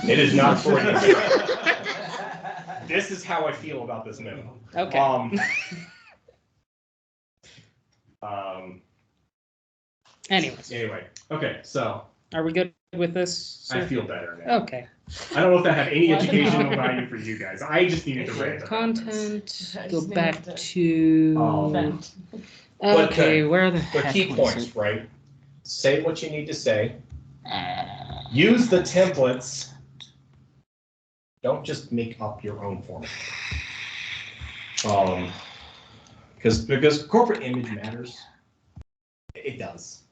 It is not for you. This is how I feel about this memo. Okay. Anyways, Anyway, okay, so are we good with this, I sir? feel better now. Okay. I don't know if that had any educational value for you guys. I just needed to rant about this. Content, I go just back needed to, Vent. But okay, where the But heck key was points, right? Say what you need to say. it? Use the templates. Don't just make up your own format. Because corporate image matters. It does.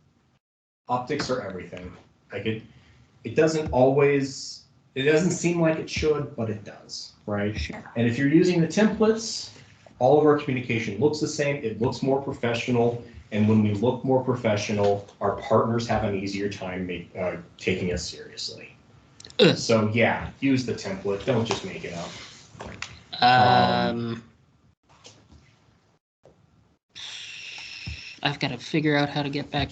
Optics are everything. Like it doesn't always. It doesn't seem like it should, but it does, right? And if you're using the templates, all of our communication looks the same. It looks more professional. And when we look more professional, our partners have an easier time taking us seriously. So yeah, use the template. Don't just make it up. I've got to figure out how to get back.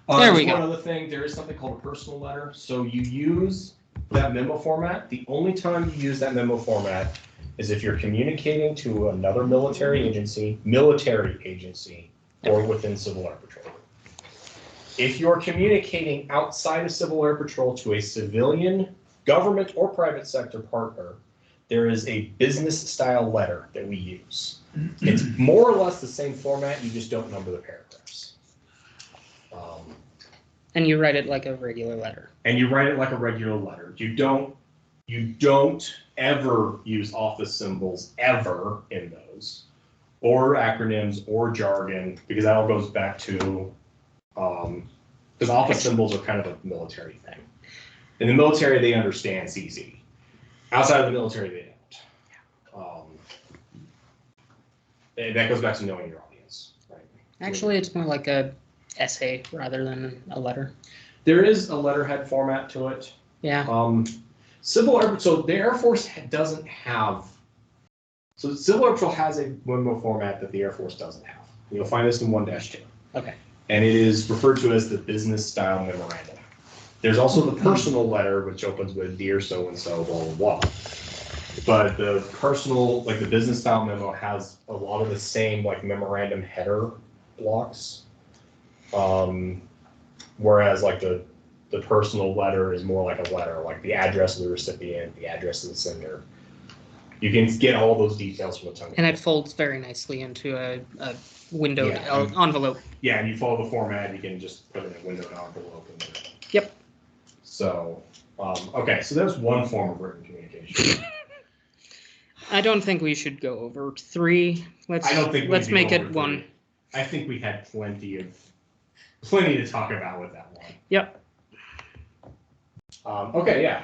There we go. One other thing, there is something called a personal letter. So you use that memo format. The only time you use that memo format is if you're communicating to another military agency, or within Civil Air Patrol. If you're communicating outside of Civil Air Patrol to a civilian, government, or private sector partner, there is a business style letter that we use. It's more or less the same format, you just don't number the paragraphs. And you write it like a regular letter. And you write it like a regular letter. You don't ever use office symbols ever in those, or acronyms or jargon, because that all goes back to, because office symbols are kind of a military thing. In the military, they understand CZ. Outside of the military, they don't. And that goes back to knowing your audience, right? Actually, it's more like a essay rather than a letter. There is a letterhead format to it. Yeah. Civil Air, so the Air Force doesn't have. So Civil Air Patrol has a memo format that the Air Force doesn't have. You'll find this in 1-2. Okay. And it is referred to as the business style memorandum. There's also the personal letter, which opens with dear so-and-so, blah, blah, blah. But the personal, like the business style memo has a lot of the same like memorandum header blocks. Whereas like the personal letter is more like a letter, like the address of the recipient, the address of the sender. You can get all those details from the tongue. And it folds very nicely into a windowed Yeah. envelope. Yeah, and you follow the format, you can just put it in a window and envelope. Yep. So, okay, so there's one form of written communication. I don't think we should go over 3. I don't think we Let's need to make go it over 1. 3. I think we had plenty to talk about with that one. Yep. Okay, yeah.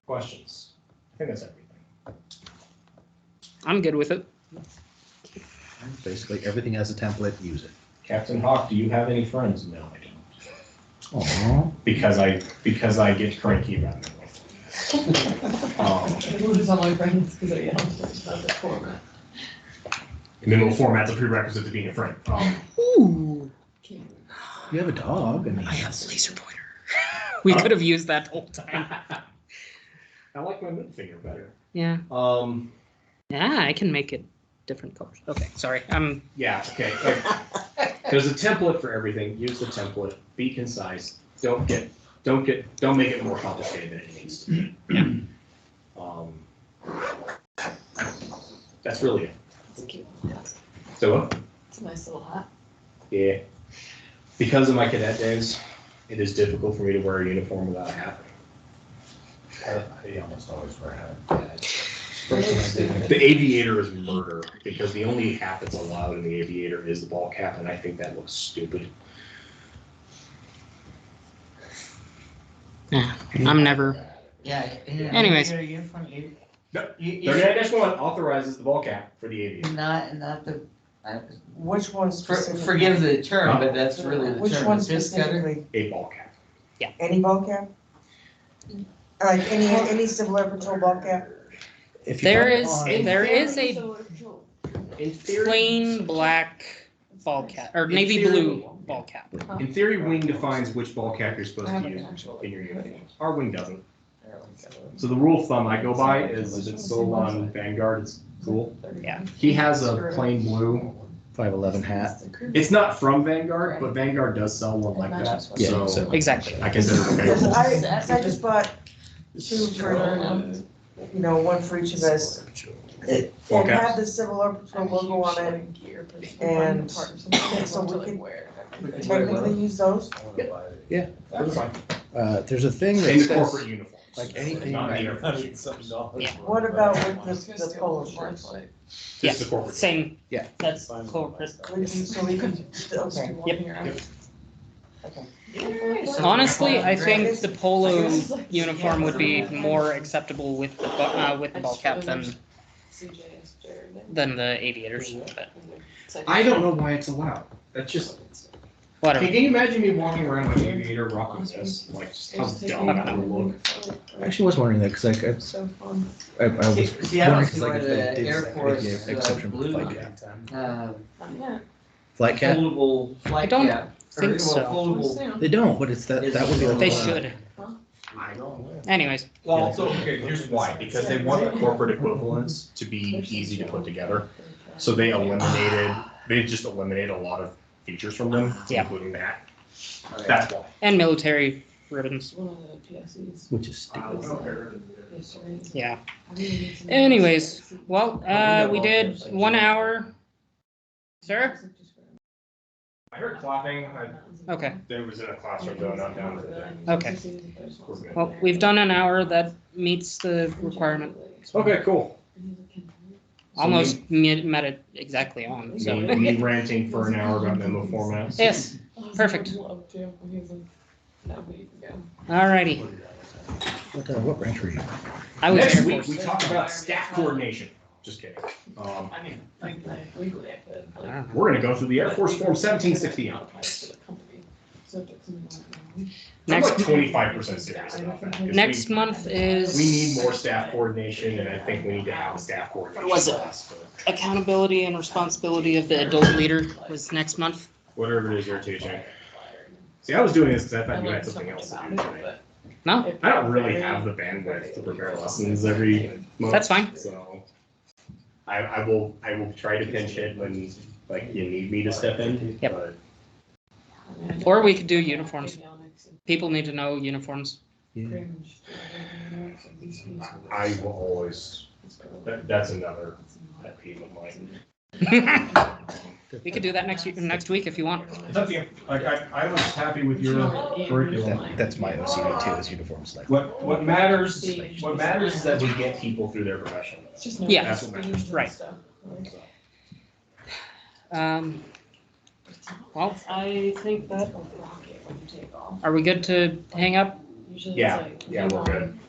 Questions? I think that's everything. I'm good with it. Basically, everything has a template, use it. Captain Hawk, do you have any friends? No, I don't. Aww. Because I get cranky about it. Lose all my friends because I yelled about the format. Minimal format's a prerequisite to being a friend. Ooh. You have a dog. I have a laser pointer. We could have used that the whole time. I like my middle finger better. Yeah. Yeah, I can make it different colors. Okay, sorry. Yeah, okay. Like, there's a template for everything. Use the template. Be concise. Don't make it more complicated than it needs to be. That's really it. It's a cute. So what? It's a nice little hat. Yeah. Because of my cadet days, it is difficult for me to wear a uniform without a hat. I almost always wear a hat. The aviator is murder because the only hat that's allowed in the aviator is the ball cap, and I think that looks stupid. I'm never. Yeah. Anyways. Uniform, No, you 39-1 authorizes the ball cap for the aviator. not the, Which one specifically? forgive the term, but that's really the Which term. one The fist cutter. specifically? A ball cap. Any ball cap? Like any Civil Air Patrol ball cap? If you There put it is on- there is a In theory, plain black ball cap or In navy theory- blue ball cap. in theory, wing defines which ball cap you're supposed to use in your uniform. Our wing doesn't. So the rule of thumb I go by is if it's sold on Vanguard, it's cool. Yeah. He has a plain blue. 511 hat. It's not from Vanguard, but Vanguard does sell one like that. Yeah, So so- Exactly. I consider it Because okay. I just bought 2 for, one for each of us. Ball And have caps. the Civil Air Patrol logo on it, and so we can technically use those. That's fine. There's a thing In that the says, corporate uniform. like anything, Not in the Air Force. What about with the polo shirts? Just the corporate. Same. Yeah. That's corporate. So we can, okay. Honestly, I think the polo uniform would be more acceptable with the ball cap than the aviators. But I don't know why it's allowed. That's just. whatever. Can you imagine me walking around with an aviator rocking this? Like, just how dumb that would look. I actually was wondering that because like So fun. I was See, I don't wondering see because like why if the they did Air like, Force, maybe an exception for blue, flight cap. Not yet. Flight cap? foldable flight don't cap. think Or, so. Foldable. They don't, but it's that would be like They should. Anyways, Well, so, okay, here's why. Because they want the corporate equivalents to be easy to put together. So they just eliminated a lot of features from them, Yeah. including that. That's why. and military ribbons. One of the PSEs. which is stupid. Yeah. Anyways, well, we did 1 hour. Sir? I heard clapping. Okay. There was in a classroom going on down there. Okay. Well, we've done an hour. That meets the requirement. Okay, cool. Almost met it exactly on. So Me ranting for an hour about memo formats. yes. Perfect. Love to. He's like, no, but you can go. Alrighty. What branch were you? I was Next Air week, Force. we talk about staff coordination. Just kidding. I mean, like, legally I could. I don't know. We're gonna go through the Air Force Form 1768. I'm Next- like 25% serious about that. 'cause Next month is We need more staff coordination, and I think we need to have a staff coordination. What was it? class, but accountability and responsibility of the adult leader was next month. Whatever it is you're teaching. See, I was doing this because I thought you had something else to do tonight. No, I don't really have the bandwidth to prepare lessons every month. That's fine. So I will try to pinch hit when like you need me to step in. Yep. But or we could do uniforms. People need to know uniforms. Yeah. I will always. That's another pet peeve of mine. We could do that next week if you want. It's up to you. I was happy with your curriculum. That's my OCD too, is uniform select. What matters is that we get people through their profession. It's just Yeah. That's what matters. Right. Well, I think that rocket when you take off. are we good to hang up? Usually Yeah, it's like, yeah, we're good.